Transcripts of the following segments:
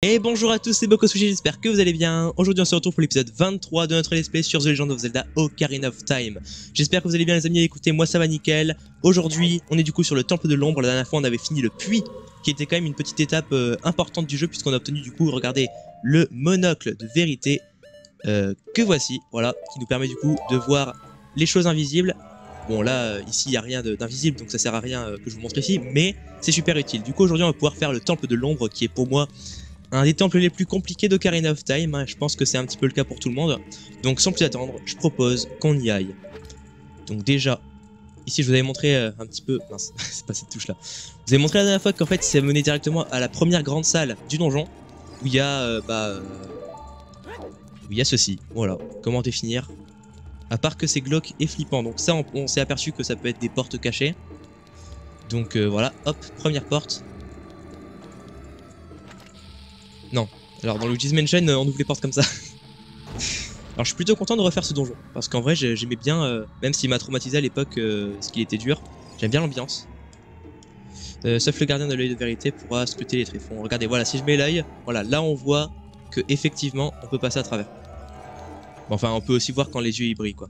Et bonjour à tous, c'est Bokosushi, j'espère que vous allez bien. Aujourd'hui on se retrouve pour l'épisode 23 de notre let's play sur The Legend of Zelda Ocarina of Time. J'espère que vous allez bien les amis, écoutez, moi ça va nickel. Aujourd'hui on est du coup sur le Temple de l'Ombre. La dernière fois on avait fini le puits, qui était quand même une petite étape importante du jeu, puisqu'on a obtenu du coup, regardez, le monocle de vérité que voici, voilà, qui nous permet du coup de voir les choses invisibles. Bon là, ici il n'y a rien d'invisible, donc ça sert à rien que je vous montre ici, mais c'est super utile. Du coup aujourd'hui on va pouvoir faire le Temple de l'Ombre, qui est pour moi un des temples les plus compliqués d'Ocarina of Time, hein. Je pense que c'est un petit peu le cas pour tout le monde. Donc sans plus attendre, je propose qu'on y aille. Donc déjà, ici je vous avais montré un petit peu... Mince, c'est pas cette touche là. Je vous avais montré la dernière fois qu'en fait c'est mené directement à la première grande salle du donjon, où il y a... où il y a ceci. Voilà, comment définir. À part que c'est glauque et flippant, donc ça on s'est aperçu que ça peut être des portes cachées. Donc voilà, hop, première porte. Non. Alors dans Luigi's Mansion, on ouvre les portes comme ça. Alors je suis plutôt content de refaire ce donjon. Parce qu'en vrai j'aimais bien, même s'il m'a traumatisé à l'époque, ce qu'il était dur. J'aime bien l'ambiance. Sauf le gardien de l'œil de vérité pourra scruter les tréfonds. Regardez, voilà, si je mets l'œil, voilà, là on voit que effectivement on peut passer à travers. Bon, enfin on peut aussi voir quand les yeux y brillent quoi.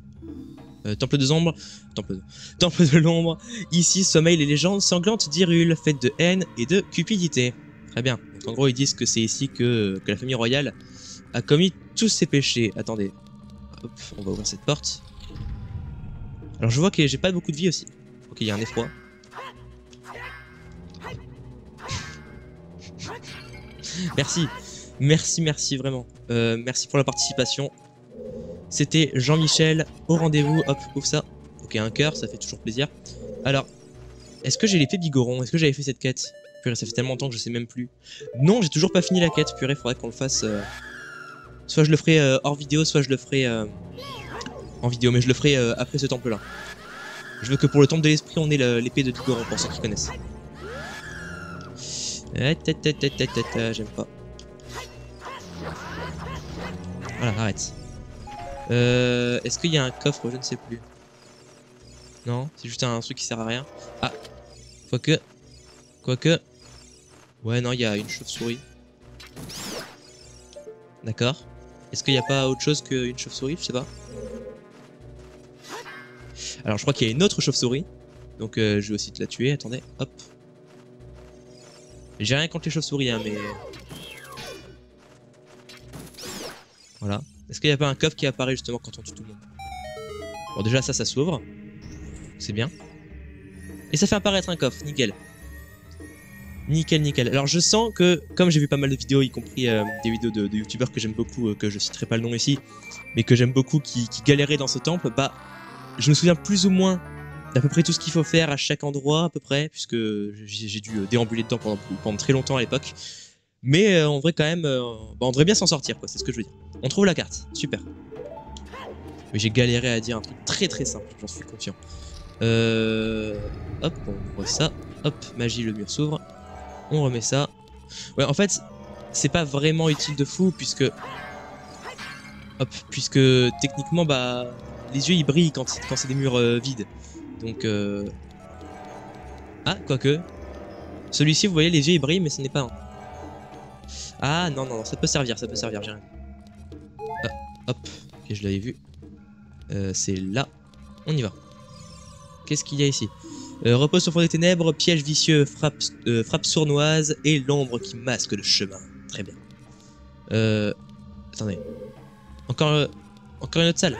Temple de l'ombre, Temple de l'ombre. Ici sommeillent les légendes sanglantes d'Hyrule, faites de haine et de cupidité. Très bien. Donc en gros ils disent que c'est ici que la famille royale a commis tous ses péchés. Attendez. Hop, on va ouvrir cette porte. Alors je vois que j'ai pas beaucoup de vie aussi. Ok, il y a un effroi. Merci. Merci vraiment. Merci pour la participation. C'était Jean-Michel au rendez-vous. Hop, ouvre ça. Ok, un cœur, ça fait toujours plaisir. Alors, est-ce que j'ai l'épée Bigoron? Est-ce que j'avais fait cette quête? Purée, ça fait tellement longtemps que je sais même plus. Non, j'ai toujours pas fini la quête. Purée, faudrait qu'on le fasse. Soit je le ferai hors vidéo, soit je le ferai en vidéo. Mais je le ferai après ce temple-là. Je veux que pour le temple de l'esprit, on ait l'épée de Bigoron, pour ceux qui connaissent. J'aime pas. Voilà, arrête. Est-ce qu'il y a un coffre? Je ne sais plus. Non, c'est juste un truc qui sert à rien. Ah, Quoique... Ouais, non, il y a une chauve-souris. D'accord. Est-ce qu'il n'y a pas autre chose qu'une chauve-souris? Je sais pas. Alors, je crois qu'il y a une autre chauve-souris. Donc, je vais aussi te la tuer. Attendez, hop. J'ai rien contre les chauves-souris, hein, mais... Voilà. Est-ce qu'il n'y a pas un coffre qui apparaît justement quand on tue tout le monde? Bon, déjà, ça s'ouvre. C'est bien. Et ça fait apparaître un coffre, nickel. Nickel. Alors je sens que, comme j'ai vu pas mal de vidéos, y compris des vidéos de youtubeurs que j'aime beaucoup, que je citerai pas le nom ici, mais que j'aime beaucoup, qui galéraient dans ce temple, bah, je me souviens plus ou moins d'à peu près tout ce qu'il faut faire à chaque endroit, à peu près, puisque j'ai dû déambuler dedans pendant très longtemps à l'époque. Mais en vrai quand même, bah, on devrait bien s'en sortir, quoi, c'est ce que je veux dire. On trouve la carte, super. Mais j'ai galéré à dire un truc très simple, j'en suis confiant. Hop, on voit ça. Hop, magie, le mur s'ouvre. On remet ça. Ouais, en fait, c'est pas vraiment utile de fou, puisque... Hop, puisque techniquement, bah... Les yeux, ils brillent quand c'est des murs vides. Donc... Ah, quoique... Celui-ci, vous voyez, les yeux, ils brillent, mais ce n'est pas un. Ah, non, ça peut servir, j'ai rien. Ah, hop, ok, je l'avais vu. C'est là. On y va. Qu'est-ce qu'il y a ici? Repose au fond des ténèbres, piège vicieux, frappe sournoise et l'ombre qui masque le chemin. Très bien. Attendez. Encore une autre salle.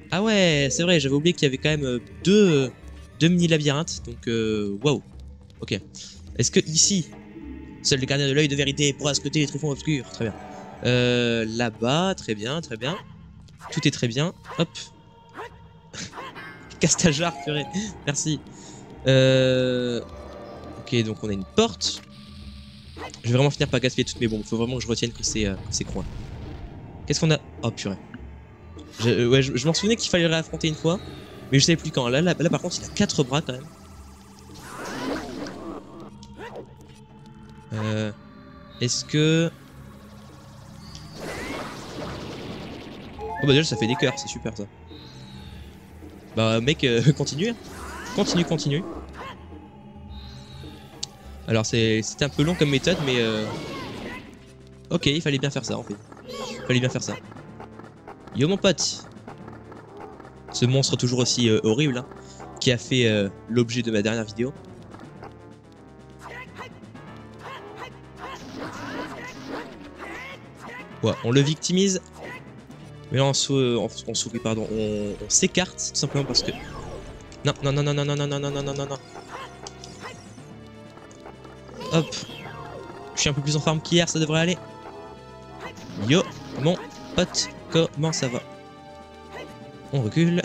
Ah ouais, c'est vrai, j'avais oublié qu'il y avait quand même deux mini-labyrinthes. Donc, waouh. Ok. Est-ce que ici, seul le gardien de l'œil de vérité pourra scruter les tréfonds obscurs? Très bien. Là-bas, très bien. Tout est très bien. Hop. Castajar, purée. Merci. Ok, donc on a une porte. Je vais vraiment finir par gaspiller toutes mes bombes. Faut vraiment que je retienne que c'est coin. Qu'est-ce qu'on a? Oh purée. Je m'en souvenais qu'il fallait le réaffronter une fois. Mais je savais plus quand. Là par contre il a 4 bras quand même. Est-ce que... Oh bah déjà ça fait des cœurs, c'est super ça. Bah mec, continue. Continue. Alors c'était un peu long comme méthode, mais ok, il fallait bien faire ça en fait. Il fallait bien faire ça. Yo mon pote. Ce monstre toujours aussi horrible, hein, qui a fait l'objet de ma dernière vidéo. Ouais, on le victimise. Mais là, on sourit, pardon. On s'écarte tout simplement parce que... Non, non, non, non, non, non, non, non, non, non, non, non, non. Hop. Je suis un peu plus en forme qu'hier, ça devrait aller. Yo, mon pote, comment ça va? On recule.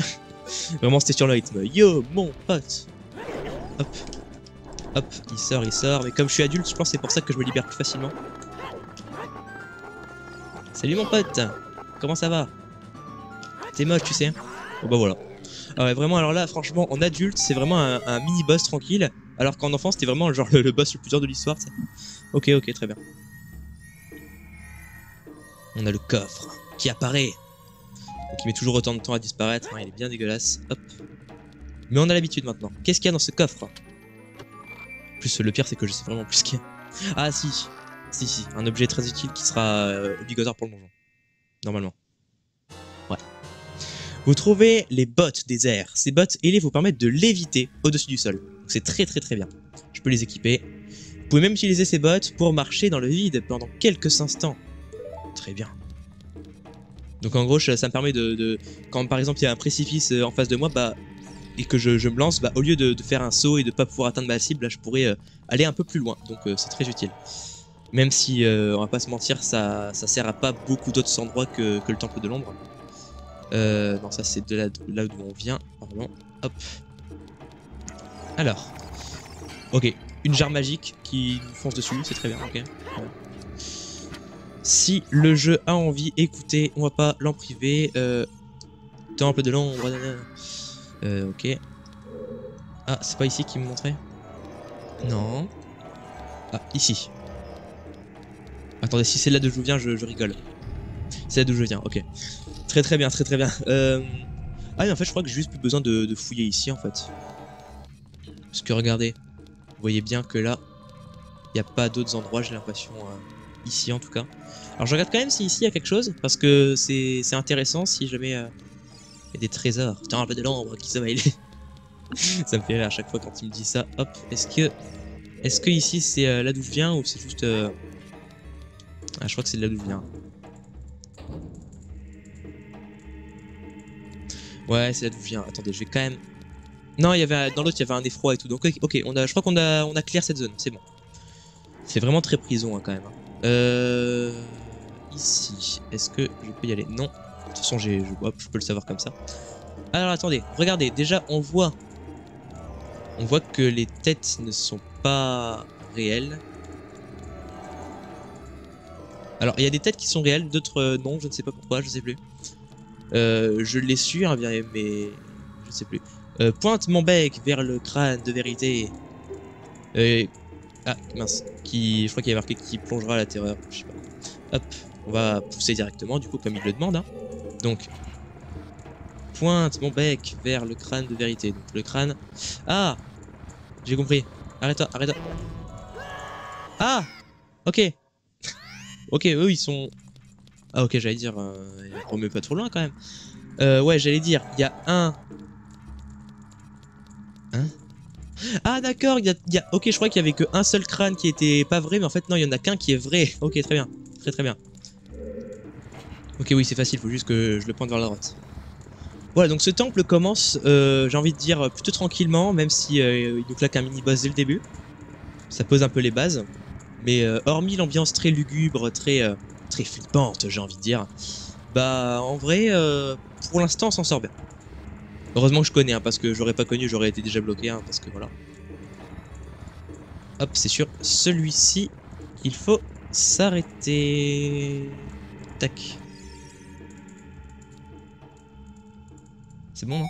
Vraiment, c'était sur le rythme. Yo, mon pote. Hop. Hop, il sort. Mais comme je suis adulte, je pense que c'est pour ça que je me libère plus facilement. Salut mon pote. Comment ça va? T'es moche, tu sais. Bon bah voilà. Ah ouais, vraiment, alors là, franchement, en adulte, c'est vraiment un mini-boss tranquille. Alors qu'en enfant, c'était vraiment genre le boss le plus dur de l'histoire. Ok, ok, très bien. On a le coffre qui apparaît. Donc il met toujours autant de temps à disparaître. Hein, il est bien dégueulasse. Hop. Mais on a l'habitude maintenant. Qu'est-ce qu'il y a dans ce coffre? En plus, le pire, c'est que je sais vraiment plus ce qu'il y a. Ah si. Si. Un objet très utile qui sera obligatoire pour le donjon. Normalement. Ouais. Vous trouvez les bottes des airs. Ces bottes ailées vous permettent de léviter au-dessus du sol. C'est très bien. Je peux les équiper. Vous pouvez même utiliser ces bottes pour marcher dans le vide pendant quelques instants. Très bien. Donc en gros, ça me permet quand par exemple il y a un précipice en face de moi, bah, et que je me lance, bah, au lieu de faire un saut et de pas pouvoir atteindre ma cible, là je pourrais aller un peu plus loin. Donc c'est très utile. Même si, on va pas se mentir, ça sert à pas beaucoup d'autres endroits que le temple de l'ombre. Non, ça c'est de là d'où on vient. Pardon. Hop. Alors. Ok. Une jarre magique qui nous fonce dessus, c'est très bien, ok. Ouais. Si le jeu a envie, écoutez, on va pas l'en priver. Temple de l'ombre. Ok. Ah, c'est pas ici qu'il me montrait? Non. Ah, ici. Attendez, si c'est là d'où je viens, je rigole. C'est là d'où je viens, ok. Très bien. Ah mais en fait je crois que j'ai juste plus besoin de fouiller ici en fait. Parce que regardez, vous voyez bien que là, il n'y a pas d'autres endroits, j'ai l'impression, ici en tout cas. Alors je regarde quand même si ici il y a quelque chose, parce que c'est intéressant si jamais il y a des trésors. Putain, un peu de l'ombre qui sommeille. Ça me fait rire à chaque fois quand il me dit ça. Hop, est-ce que ici c'est là d'où je viens ou c'est juste... Ah je crois que c'est là d'où je viens. Ouais, c'est là d'où je viens. Attendez, je vais quand même... Non, il y avait dans l'autre, il y avait un effroi et tout. Donc, ok, je crois qu'on a clear cette zone. C'est bon. C'est vraiment très prison, hein, quand même. Ici, est-ce que je peux y aller? Non. De toute façon, hop, je peux le savoir comme ça. Alors, attendez. Regardez. Déjà, on voit que les têtes ne sont pas réelles. Alors, il y a des têtes qui sont réelles, d'autres non. Je ne sais pas pourquoi, je sais plus. Je l'ai su, hein, mais je sais plus. Pointe mon bec vers le crâne de vérité. Ah mince, je crois qu'il y a marqué qui plongera à la terreur. Je sais pas. Hop, on va pousser directement du coup comme il le demande. Hein. Donc, pointe mon bec vers le crâne de vérité. Donc le crâne. Ah, j'ai compris. Arrête-toi. Ah, ok. Ok, eux ils sont. Ah ok, j'allais dire, remets pas trop loin quand même. Ouais, j'allais dire, il y a un... Hein? Ah d'accord, ok, je crois qu'il y avait qu'un seul crâne qui était pas vrai, mais en fait non, il y en a qu'un qui est vrai. Ok, très bien, très bien. Ok, oui, c'est facile, faut juste que je le pointe vers la droite. Voilà, donc ce temple commence, j'ai envie de dire, plutôt tranquillement, même si il nous claque un mini-boss dès le début. Ça pose un peu les bases. Mais hormis l'ambiance très lugubre, très flippante, j'ai envie de dire, bah en vrai, pour l'instant on s'en sort bien. Heureusement que je connais, hein, parce que j'aurais pas connu, j'aurais été déjà bloqué, hein, parce que voilà. Hop, c'est sûr, celui-ci, il faut s'arrêter. Tac. C'est bon, non?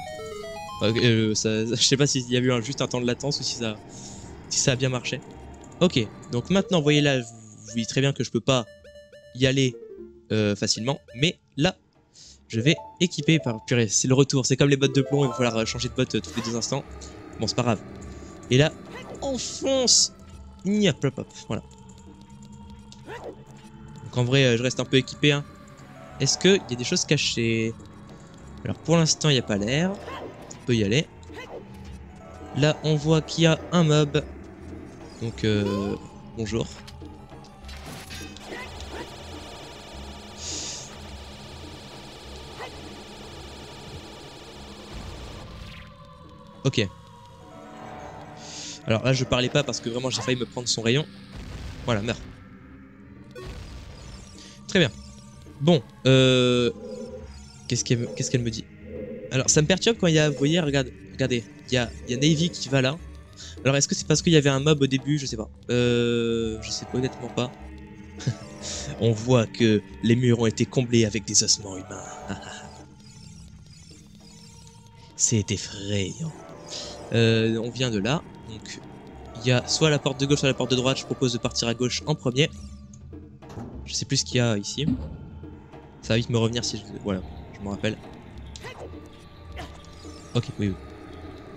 Je sais pas s'il y a eu juste un temps de latence ou si ça a bien marché. Ok, donc maintenant, vous voyez là, vous voyez très bien que je peux pas y aller facilement, mais là, je vais équiper par... Purée, c'est le retour, c'est comme les bottes de plomb, il va falloir changer de bottes tous les 2 instants. Bon, c'est pas grave. Et là, on fonce Hop, hop, hop, voilà. Donc en vrai, je reste un peu équipé. Hein. Est-ce qu'il y a des choses cachées? Alors pour l'instant, il n'y a pas l'air. On peut y aller. Là, on voit qu'il y a un mob. Donc, bonjour. Ok. Alors là, je parlais pas parce que vraiment, j'ai failli me prendre son rayon. Voilà, meurs. Très bien. Bon, qu'est-ce qu'elle me dit? Alors, ça me perturbe quand il y a, vous voyez, regardez, il y a Navy qui va là. Alors, est-ce que c'est parce qu'il y avait un mob au début? Je sais pas. Je sais pas, honnêtement pas. On voit que les murs ont été comblés avec des ossements humains. C'est effrayant. On vient de là, donc il y a soit la porte de gauche, soit la porte de droite. Je propose de partir à gauche en premier. Je sais plus ce qu'il y a ici. Ça va vite me revenir si je... Voilà, je me rappelle. Ok, oui, oui.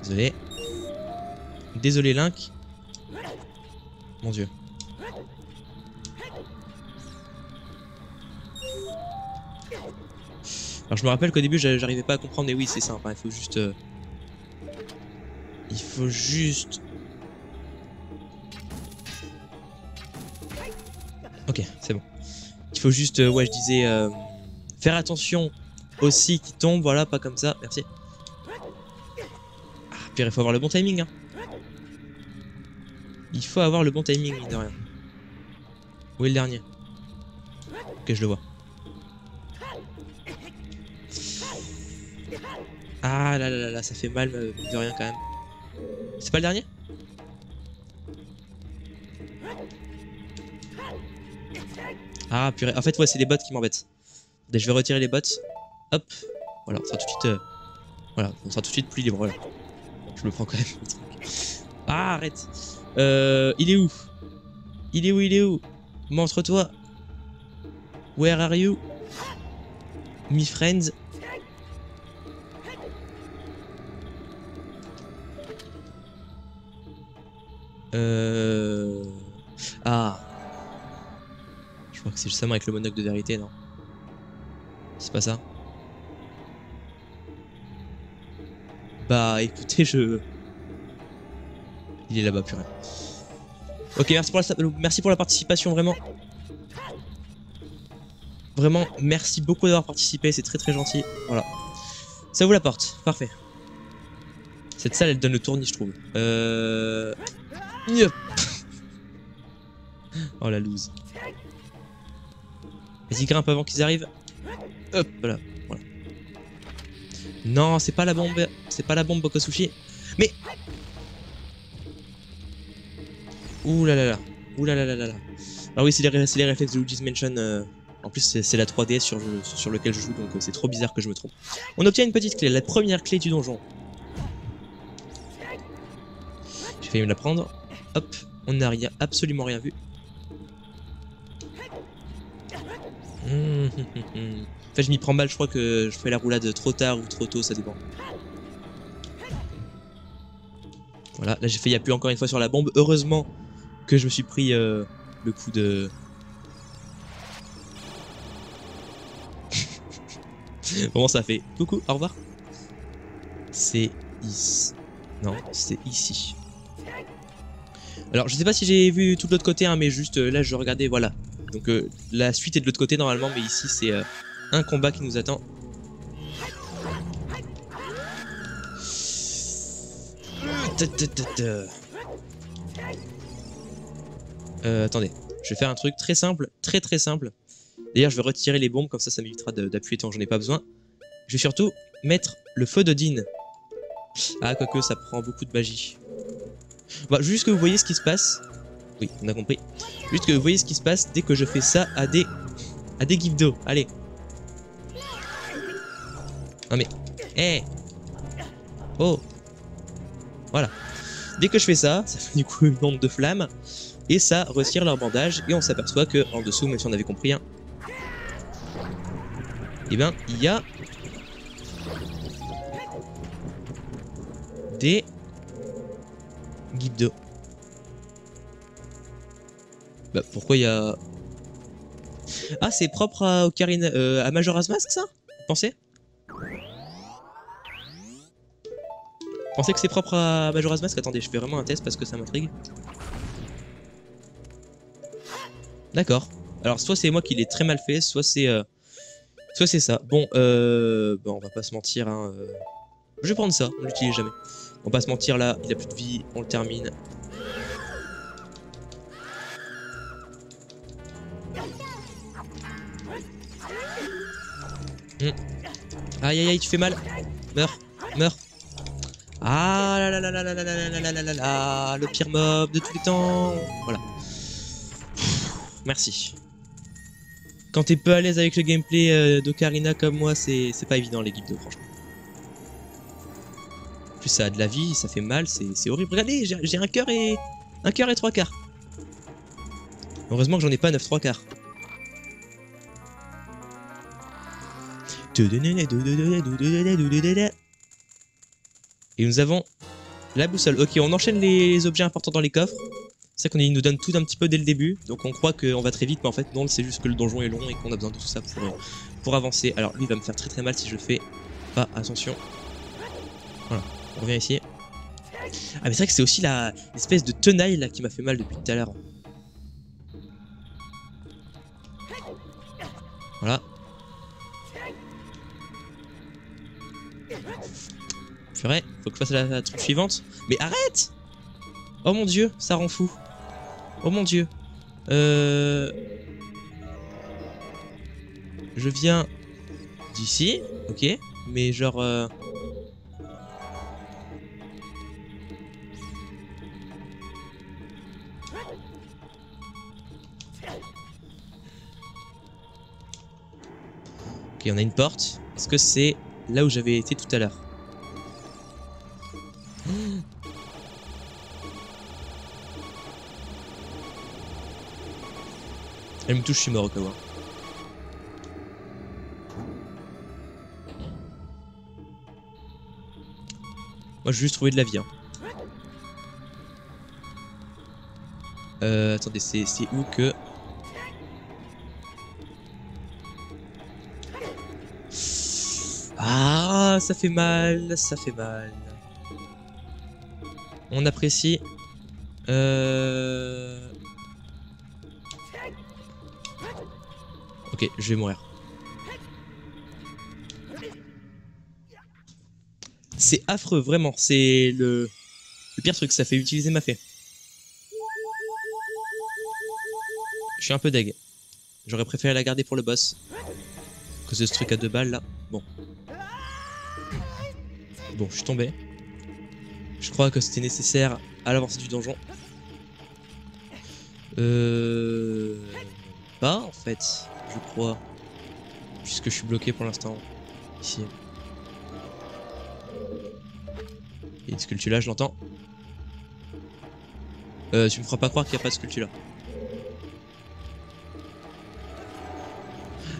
Désolé. Désolé, Link. Mon dieu. Alors je me rappelle qu'au début j'arrivais pas à comprendre, mais oui c'est simple, hein, il faut juste... Il faut juste... Ok, c'est bon. Il faut juste, ouais je disais, faire attention aussi qui tombe, voilà, pas comme ça, merci. Ah, puis il faut avoir le bon timing, hein. Il faut avoir le bon timing, mine de rien. Où est le dernier? Ok, je le vois. Ah là là là là, ça fait mal de rien quand même. C'est pas le dernier? Ah purée, en fait ouais c'est les bots qui m'embêtent. Je vais retirer les bots. Hop, voilà, on sera tout de suite... Voilà, on sera tout de suite plus libre, voilà. Je me prends quand même le truc. Ah arrête. Il est où? Il est où? Il est où? Montre-toi. Where are you? Me friends. Ah. Je crois que c'est justement avec le monocle de vérité, non? C'est pas ça? Bah écoutez, il est là-bas, purée. Ok, merci pour la participation, vraiment. Vraiment, merci beaucoup d'avoir participé, c'est très très gentil. Voilà. Ça vous la porte, parfait. Cette salle, elle donne le tournis, je trouve. Oh la loose. Vas-y, grimpe avant qu'ils arrivent. Hop, voilà. Voilà. Non, c'est pas la bombe. C'est pas la bombe Bokosushi. Mais... Ouh là là là. Ouh là là là là. Alors oui, c'est les réflexes de Luigi's Mansion. En plus, c'est la 3DS sur lequel je joue, donc c'est trop bizarre que je me trompe. On obtient une petite clé, la première clé du donjon. J'ai failli me la prendre. Hop, on n'a absolument rien vu. En fait, je m'y prends mal, je crois que je fais la roulade trop tard ou trop tôt, ça dépend. Voilà, là j'ai failli appuyer encore une fois sur la bombe. Heureusement que je me suis pris le coup de... Comment ça fait? Coucou, au revoir. C'est ici. Non, c'est ici. Alors, je sais pas si j'ai vu tout de l'autre côté, hein, mais juste là, je regardais, voilà. Donc, la suite est de l'autre côté normalement, mais ici, c'est un combat qui nous attend. Attendez, je vais faire un truc très simple, très très simple. D'ailleurs, je vais retirer les bombes, comme ça m'évitera d'appuyer tant que j'en ai pas besoin. Je vais surtout mettre le feu de Dean. Ah, quoique, ça prend beaucoup de magie. Bah, juste que vous voyez ce qui se passe. Oui, on a compris. Juste que vous voyez ce qui se passe dès que je fais ça à des gifs d'eau. Allez. Non mais... Eh. Oh. Voilà. Dès que je fais ça, ça fait du coup une onde de flamme. Et ça retire leur bandage. Et on s'aperçoit que en dessous, même si on avait compris, hein, eh ben, il y a... des gifs d'eau. Bah pourquoi il y a... Ah c'est propre à Ocarina... à Majora's Mask ça? Vous pensez? Vous pensez que c'est propre à Majora's Mask? Attendez, je fais vraiment un test parce que ça m'intrigue. D'accord. Alors soit c'est moi qui l'ai très mal fait, soit c'est ça. Bon, bah, on va pas se mentir, hein. Je vais prendre ça, on l'utilise jamais. On va pas se mentir là, il a plus de vie, on le termine. Aïe aïe aïe, tu fais mal. Meurs, meurs. Ah là là là là là là là là là là là là, le pire mob de tous les temps. Voilà. Merci. Quand t'es peu à l'aise avec le gameplay d'Ocarina comme moi, c'est pas évident les guides, franchement. En plus ça a de la vie, ça fait mal, c'est horrible. Regardez, j'ai un cœur et... un cœur et 3/4. Heureusement que j'en ai pas 9 3/4. Et nous avons la boussole. Ok, on enchaîne les objets importants dans les coffres. C'est ça qu'on nous donne tout un petit peu dès le début. Donc on croit qu'on va très vite, mais en fait non, c'est juste que le donjon est long et qu'on a besoin de tout ça pour avancer. Alors lui il va me faire très très mal si je fais pas attention. Voilà, on revient ici. Ah mais c'est vrai que c'est aussi l'espèce de tenaille là qui m'a fait mal depuis tout à l'heure. Voilà. Purée, faut que je fasse la truc suivante. Mais arrête! Oh mon dieu, ça rend fou. Oh mon dieu. Je viens d'ici, ok. Mais genre... Ok, on a une porte. Est-ce que c'est là où j'avais été tout à l'heure? Elle me touche, je suis mort au cas où. Moi, je veux juste trouver de la vie. Hein. Attendez, c'est où que... Ah, ça fait mal, ça fait mal. On apprécie. Ok, je vais mourir. C'est affreux, vraiment. C'est le pire truc, ça fait utiliser ma fée. Je suis un peu deg. J'aurais préféré la garder pour le boss. À cause de ce truc à 2 balles là. Bon. Bon, je suis tombé. Je crois que c'était nécessaire à l'avancée du donjon. Pas en fait, je crois. Puisque je suis bloqué pour l'instant. Ici. Il y a une sculpture là, je l'entends. Tu me feras pas croire qu'il n'y a pas de sculpture là.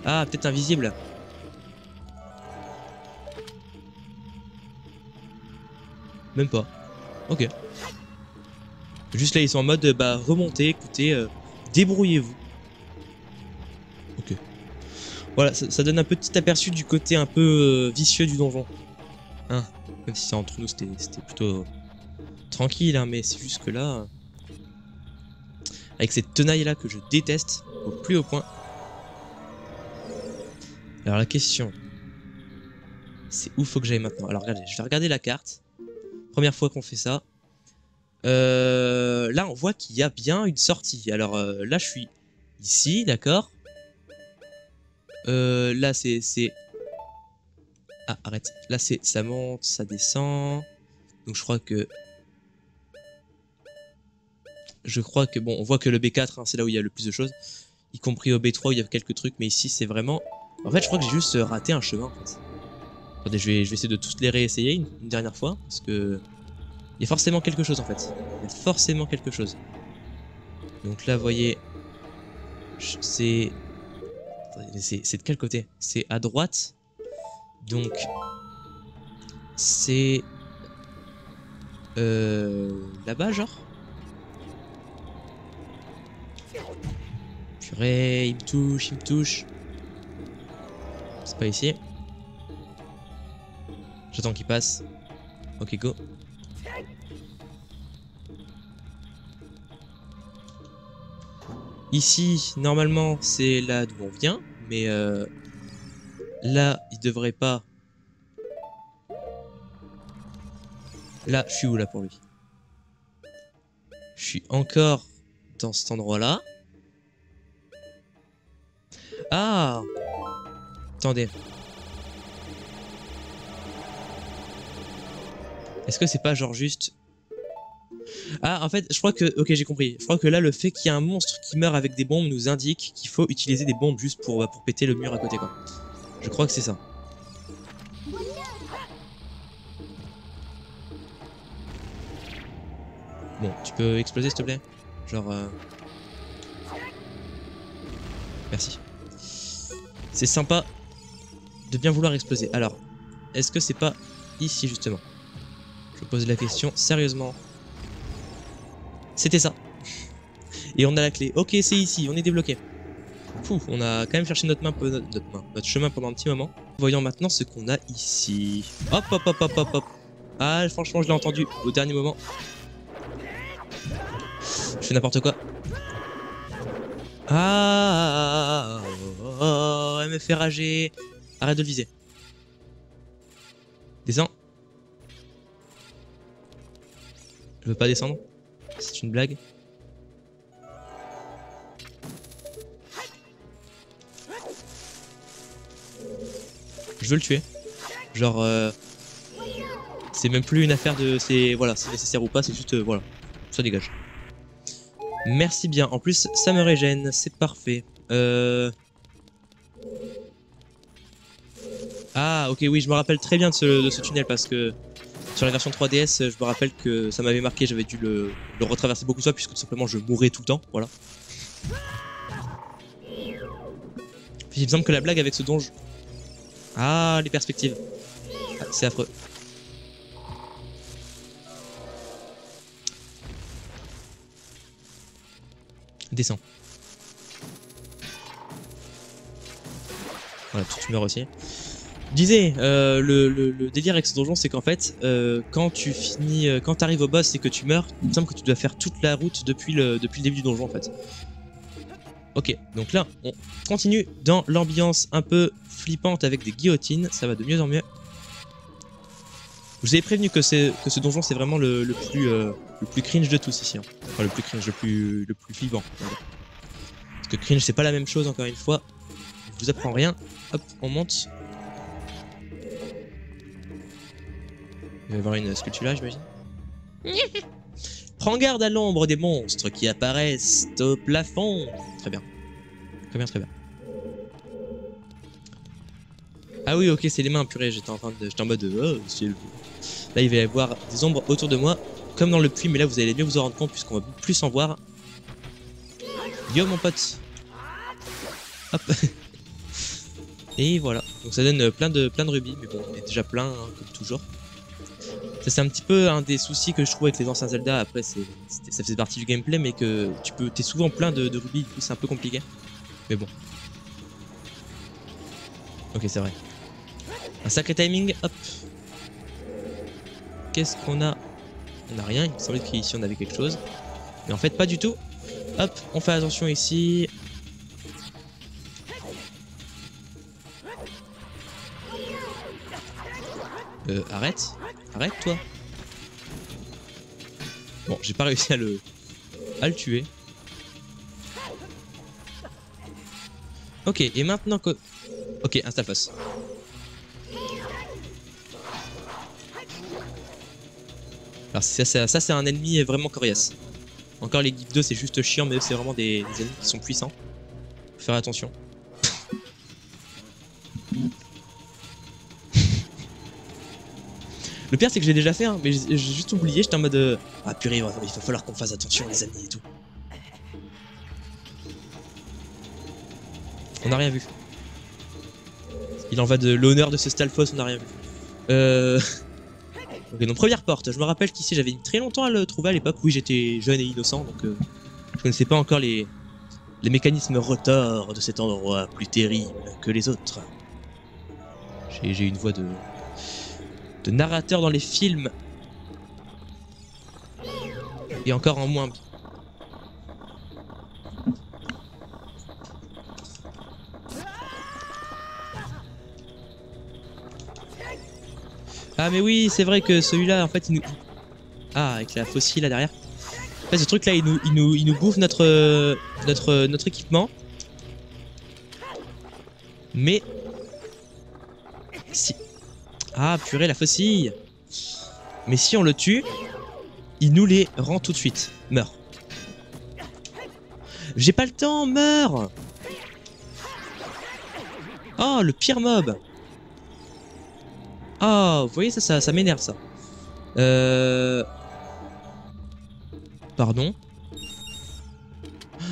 Ah, peut-être invisible. Même pas. Ok. Juste là, ils sont en mode, bah, remontez, écoutez, débrouillez-vous. Ok. Voilà, ça donne un petit aperçu du côté un peu vicieux du donjon. Hein, même si c'est entre nous, c'était plutôt tranquille, hein, mais c'est juste que là... avec cette tenaille là que je déteste, au plus haut point. Alors la question, c'est où faut que j'aille maintenant? Alors regardez, je vais regarder la carte. Première fois qu'on fait ça. Là on voit qu'il y a bien une sortie. Alors là je suis ici, d'accord. Là c'est... Ah arrête, là c'est ça monte, ça descend. Donc je crois que... bon, on voit que le B4 hein, c'est là où il y a le plus de choses. Y compris au B3 où il y a quelques trucs, mais ici c'est vraiment... En fait je crois que j'ai juste raté un chemin en fait. Attendez, je vais essayer de tous les réessayer une dernière fois, parce que... il y a forcément quelque chose en fait. Il y a forcément quelque chose. Donc là, vous voyez... c'est... c'est de quel côté? C'est à droite. Donc... c'est... là-bas, genre? Purée, il me touche, il me touche. C'est pas ici. J'attends qu'il passe. Ok, go. Ici, normalement, c'est là d'où on vient. Mais là, il devrait pas... Là, je suis où là pour lui? Je suis encore dans cet endroit-là. Ah! Attendez. Est-ce que c'est pas genre juste... Ah, en fait, je crois que... Ok, j'ai compris. Je crois que là, le fait qu'il y a un monstre qui meurt avec des bombes nous indique qu'il faut utiliser des bombes juste pour péter le mur à côté, quoi. Je crois que c'est ça. Bon, tu peux exploser, s'il te plaît? Genre... Merci. C'est sympa de bien vouloir exploser. Alors, est-ce que c'est pas ici, justement? Je pose la question sérieusement. C'était ça. Et on a la clé. Ok, c'est ici, on est débloqué. Fou, on a quand même cherché notre chemin pendant un petit moment. Voyons maintenant ce qu'on a ici. Hop, hop, hop, hop, hop, hop. Ah, franchement, je l'ai entendu au dernier moment. Je fais n'importe quoi. Ah, oh, elle me fait rager. Arrête de le viser. Descends. Je veux pas descendre. C'est une blague. Je veux le tuer. Genre, c'est même plus une affaire de, voilà, c'est nécessaire ou pas, c'est juste, voilà, ça dégage. Merci bien. En plus, ça me régène, c'est parfait. Ah, ok, oui, je me rappelle très bien de ce tunnel parce que sur la version 3DS, je me rappelle que ça m'avait marqué, j'avais dû le retraverser beaucoup de fois puisque tout simplement je mourais tout le temps, voilà. Il me semble que la blague avec ce donjon... Ah, les perspectives. Ah, c'est affreux. Descends. Voilà, tu meurs aussi. Je disais, le délire avec ce donjon, c'est qu'en fait, quand tu finis, quand t'arrives au boss et que tu meurs, il me semble que tu dois faire toute la route depuis le début du donjon en fait. Ok, donc là, on continue dans l'ambiance un peu flippante avec des guillotines, ça va de mieux en mieux. Je vous avais prévenu que ce donjon c'est vraiment le plus cringe de tous ici. Hein. Enfin le plus cringe, le plus flippant. Voilà. Parce que cringe c'est pas la même chose encore une fois. Je vous apprends rien. Hop, on monte. Il va y avoir une sculpture là, j'imagine. Prends garde à l'ombre des monstres qui apparaissent au plafond. Très bien. Très bien, très bien. Ah oui, ok, c'est les mains, purée, j'étais en mode... Oh, là, il va y avoir des ombres autour de moi, comme dans le puits, mais là, vous allez mieux vous en rendre compte, puisqu'on va plus en voir. Yo, mon pote. Hop. Et voilà. Donc ça donne plein de rubis, mais bon, on est déjà plein, hein, comme toujours. Ça, c'est un petit peu un des soucis que je trouve avec les anciens Zelda. Après, ça faisait partie du gameplay, mais que t'es souvent plein de rubis, du coup, c'est un peu compliqué. Mais bon. Ok, c'est vrai. Un sacré timing, hop. Qu'est-ce qu'on a? On n'a rien, il me semblait qu'ici on avait quelque chose. Mais en fait, pas du tout. Hop, on fait attention ici. Arrête. Arrête, toi. Bon, j'ai pas réussi à le tuer. Ok, et maintenant que... Ok, install-face. Alors ça c'est un ennemi vraiment coriace. Encore les Gift 2 c'est juste chiant, mais c'est vraiment des ennemis qui sont puissants. Faut faire attention. Le pire c'est que je l'ai déjà fait, hein, mais j'ai juste oublié, j'étais en mode... Ah purée, il va falloir qu'on fasse attention les amis et tout. On n'a rien vu. Il en va de l'honneur de ce Stalfos, on n'a rien vu. Ok, donc première porte. Je me rappelle qu'ici j'avais mis très longtemps à le trouver à l'époque. Oui, j'étais jeune et innocent, donc je connaissais pas encore les Les mécanismes retors de cet endroit plus terrible que les autres. J'ai une voix de narrateur dans les films. Et encore en moins. Ah mais oui, c'est vrai que celui-là, en fait, il nous... Ah, avec la faucille là derrière. En fait, ce truc-là, il nous bouffe notre équipement. Mais... Si... Ah, purée, la faucille. Mais si on le tue, il nous les rend tout de suite. Meurs. J'ai pas le temps, meurs. Oh, le pire mob. Oh, vous voyez, ça m'énerve, ça. Pardon.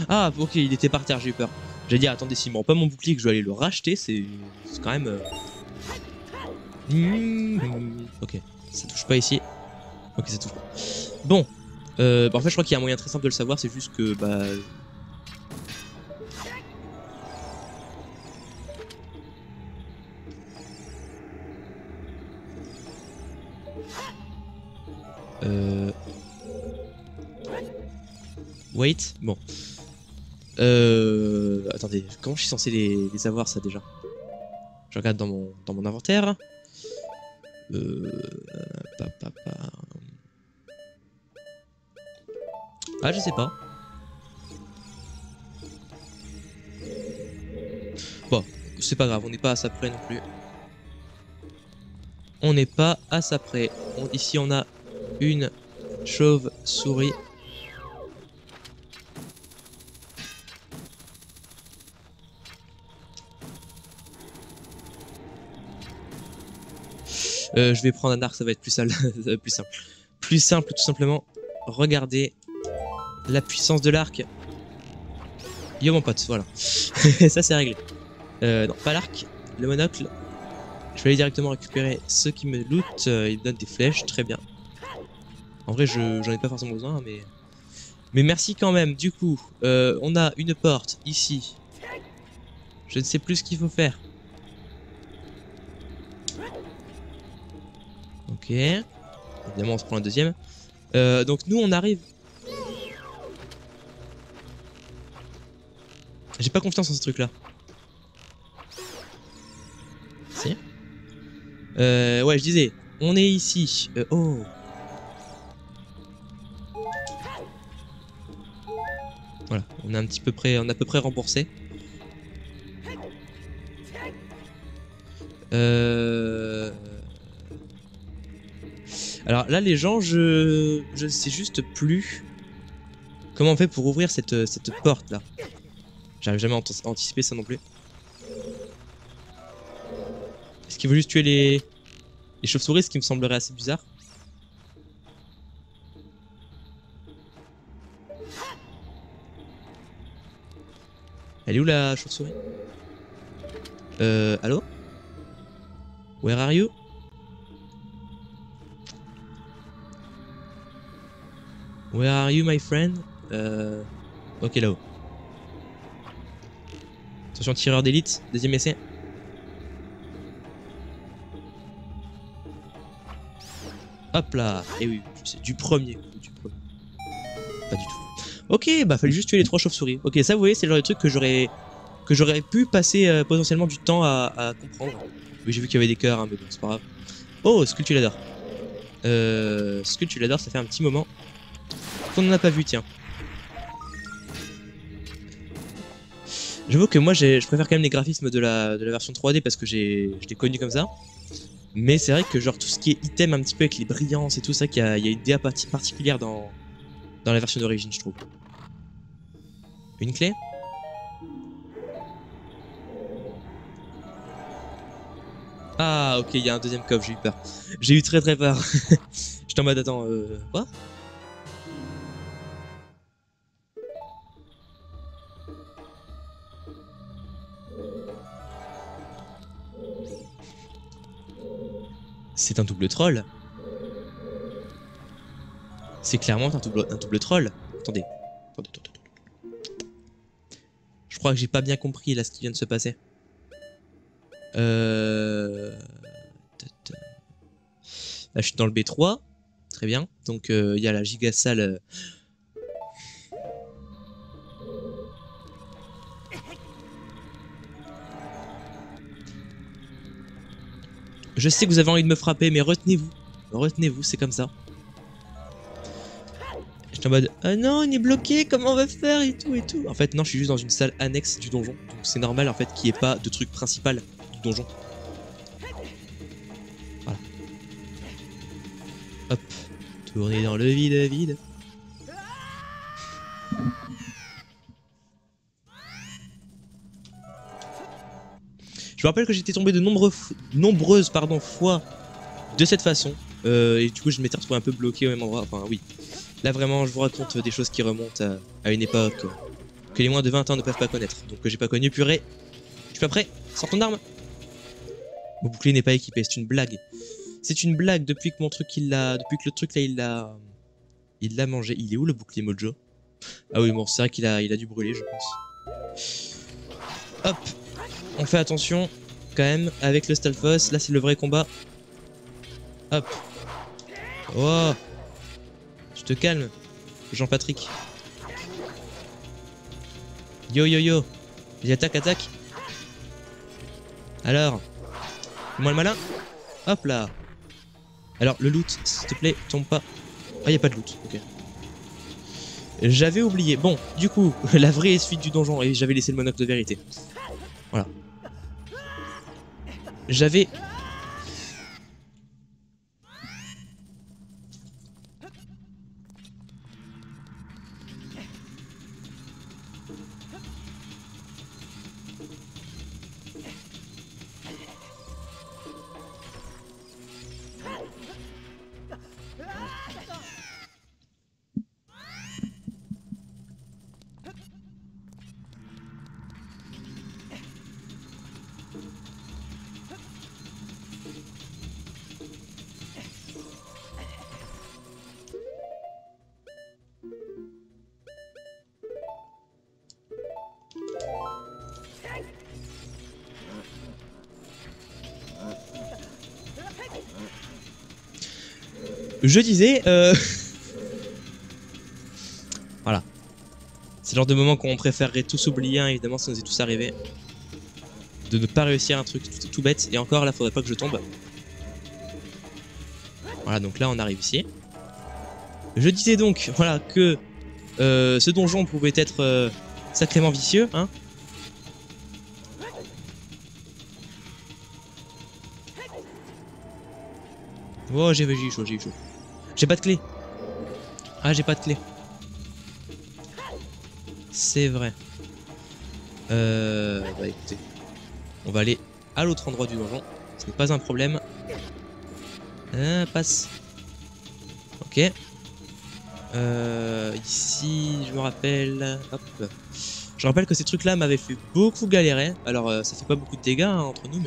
Ah, ok, il était par terre, j'ai eu peur. J'ai dit, attendez, s'il me rend pas mon bouclier que je dois aller le racheter, c'est quand même... Ok, ça touche pas ici. Ok, ça touche pas. Bon. Bah, en fait, je crois qu'il y a un moyen très simple de le savoir, c'est juste que... Bah... Wait, bon. Attendez, comment je suis censé les avoir ça déjà? Je regarde dans mon inventaire. Ah, je sais pas. Bon, c'est pas grave, on n'est pas à ça près non plus. On n'est pas à ça près. Ici, on a une chauve-souris. Je vais prendre un arc, ça va être plus sale, ça va être plus simple. Plus simple, tout simplement. Regardez la puissance de l'arc. Yo mon pote, voilà. Ça c'est réglé. Non, pas l'arc, le monocle. Je vais aller directement récupérer ceux qui me lootent. Ils me donnent des flèches, très bien. En vrai, j'en ai pas forcément besoin, mais merci quand même. Du coup, on a une porte ici. Je ne sais plus ce qu'il faut faire. Ok. Évidemment, on se prend la deuxième. Donc nous, on arrive... J'ai pas confiance en ce truc-là. Si. Ouais, je disais, on est ici. Oh. Voilà, on est un petit peu près, on est à peu près remboursé. Alors là, les gens, je sais juste plus comment on fait pour ouvrir cette porte là. J'arrive jamais à anticiper ça non plus. Est-ce qu'il veut juste tuer les chauves-souris, ce qui me semblerait assez bizarre. Elle est où la chauve-souris? Allô? Where are you? Where are you, my friend? Ok, là-haut. Attention, tireur d'élite, deuxième essai. Hop là. Et oui, c'est du premier coup, du premier. Pas du tout. Ok, bah fallait juste tuer les 3 chauves-souris. Ok, ça vous voyez, c'est le genre de truc que j'aurais pu passer potentiellement du temps à comprendre. Oui, j'ai vu qu'il y avait des cœurs, hein, mais bon, c'est pas grave. Oh, Sculptulador. Sculptulador, ça fait un petit moment qu'on n'en a pas vu, tiens. J'avoue que moi, je préfère quand même les graphismes de la version 3D parce que je l'ai connu comme ça. Mais c'est vrai que genre tout ce qui est item un petit peu avec les brillances et tout ça, qu'il y a une DA particulière dans la version d'origine, je trouve. Une clé? Ah, ok, il y a un deuxième coffre, j'ai eu peur. J'ai eu très peur. J'étais en mode, attends, quoi? C'est un double troll. C'est clairement un double troll. Attendez. crois que j'ai pas bien compris là ce qui vient de se passer. Là, je suis dans le B3. Très bien. Donc il y a la giga salle. Je sais que vous avez envie de me frapper, mais retenez-vous. Retenez-vous, c'est comme ça. J'étais en mode ah non, on est bloqué, comment on va faire et tout et tout. En fait, non, je suis juste dans une salle annexe du donjon. Donc c'est normal en fait qu'il n'y ait pas de truc principal du donjon. Voilà. Hop. Tourner dans le vide, vide. Je me rappelle que j'étais tombé de nombreuses fois de cette façon. Et du coup, je m'étais retrouvé un peu bloqué au même endroit. Enfin, oui. Là, vraiment, je vous raconte des choses qui remontent à une époque que les moins de 20 ans ne peuvent pas connaître. Donc, que j'ai pas connu. Purée. Je suis pas prêt. Sors ton arme. Mon bouclier n'est pas équipé. C'est une blague. C'est une blague depuis que mon truc, depuis que le truc là, il l'a mangé. Il est où le bouclier Mojo? Ah oui, bon, c'est vrai qu'il a dû brûler, je pense. Hop. On fait attention quand même avec le Stalfos. Là, c'est le vrai combat. Hop. Oh. Tu te calmes, Jean-Patrick. Yo yo yo. Vas-y, attaque. Alors. Fais-moi le malin. Hop là. Alors, le loot, s'il te plaît, tombe pas. Ah, y a pas de loot. Ok. J'avais oublié. Bon, du coup, la vraie suite du donjon. Et j'avais laissé le monocle de vérité. Voilà. J'avais... Je disais, voilà. C'est le genre de moment qu'on préférerait tous oublier, hein, évidemment, ça nous est tous arrivé. De ne pas réussir un truc tout bête. Et encore, là, faudrait pas que je tombe. Voilà, donc là, on arrive ici. Je disais donc, voilà, que ce donjon pouvait être sacrément vicieux, hein. Oh, j'ai chaud. J'ai pas de clé. Ah, j'ai pas de clé. C'est vrai. Bah écoutez. On va aller à l'autre endroit du donjon. Ce n'est pas un problème. Passe. Ok. Ici, je me rappelle... Hop. Je rappelle que ces trucs-là m'avaient fait beaucoup galérer. Alors, ça fait pas beaucoup de dégâts hein, entre nous,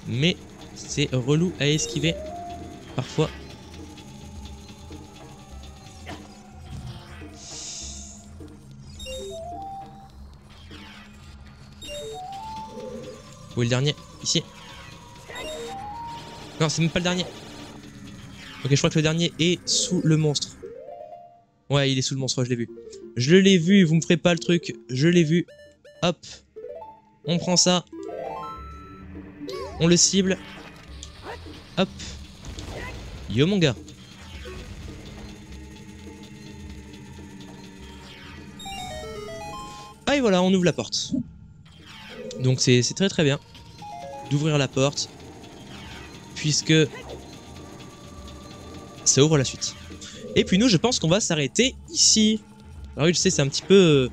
mais c'est relou à esquiver. Parfois. Où est le dernier? Ici. Non, c'est même pas le dernier. Ok, je crois que le dernier est sous le monstre. Ouais, il est sous le monstre, je l'ai vu. Je l'ai vu, vous me ferez pas le truc. Je l'ai vu. Hop. On prend ça. On le cible. Hop. Yo mon gars. Ah et voilà, on ouvre la porte. Donc c'est très très bien d'ouvrir la porte. Puisque ça ouvre la suite. Et puis nous, je pense qu'on va s'arrêter ici. Alors oui, je sais, c'est un petit peu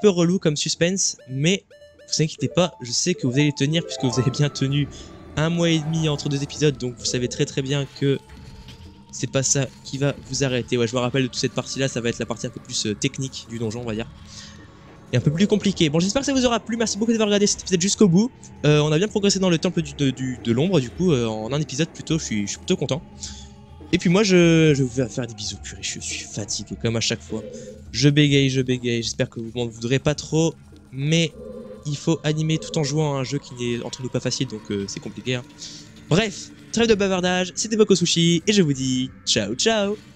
relou comme suspense, mais vous inquiétez pas, je sais que vous allez tenir puisque vous avez bien tenu 1 mois et demi entre 2 épisodes, donc vous savez très très bien que c'est pas ça qui va vous arrêter. Ouais, je me rappelle de toute cette partie-là, ça va être la partie un peu plus technique du donjon, on va dire. Et un peu plus compliqué. Bon, j'espère que ça vous aura plu, merci beaucoup d'avoir regardé cet épisode jusqu'au bout. On a bien progressé dans le temple de l'ombre, du coup, en un épisode plutôt, je suis plutôt content. Et puis moi, je vais vous faire des bisous purée, je suis fatigué comme à chaque fois. Je bégaye, j'espère que vous m'en voudrez pas trop, mais il faut animer tout en jouant à un jeu qui n'est entre nous pas facile, donc c'est compliqué. Hein. Bref, trêve de bavardage, c'était Boko Sushi, et je vous dis ciao ciao.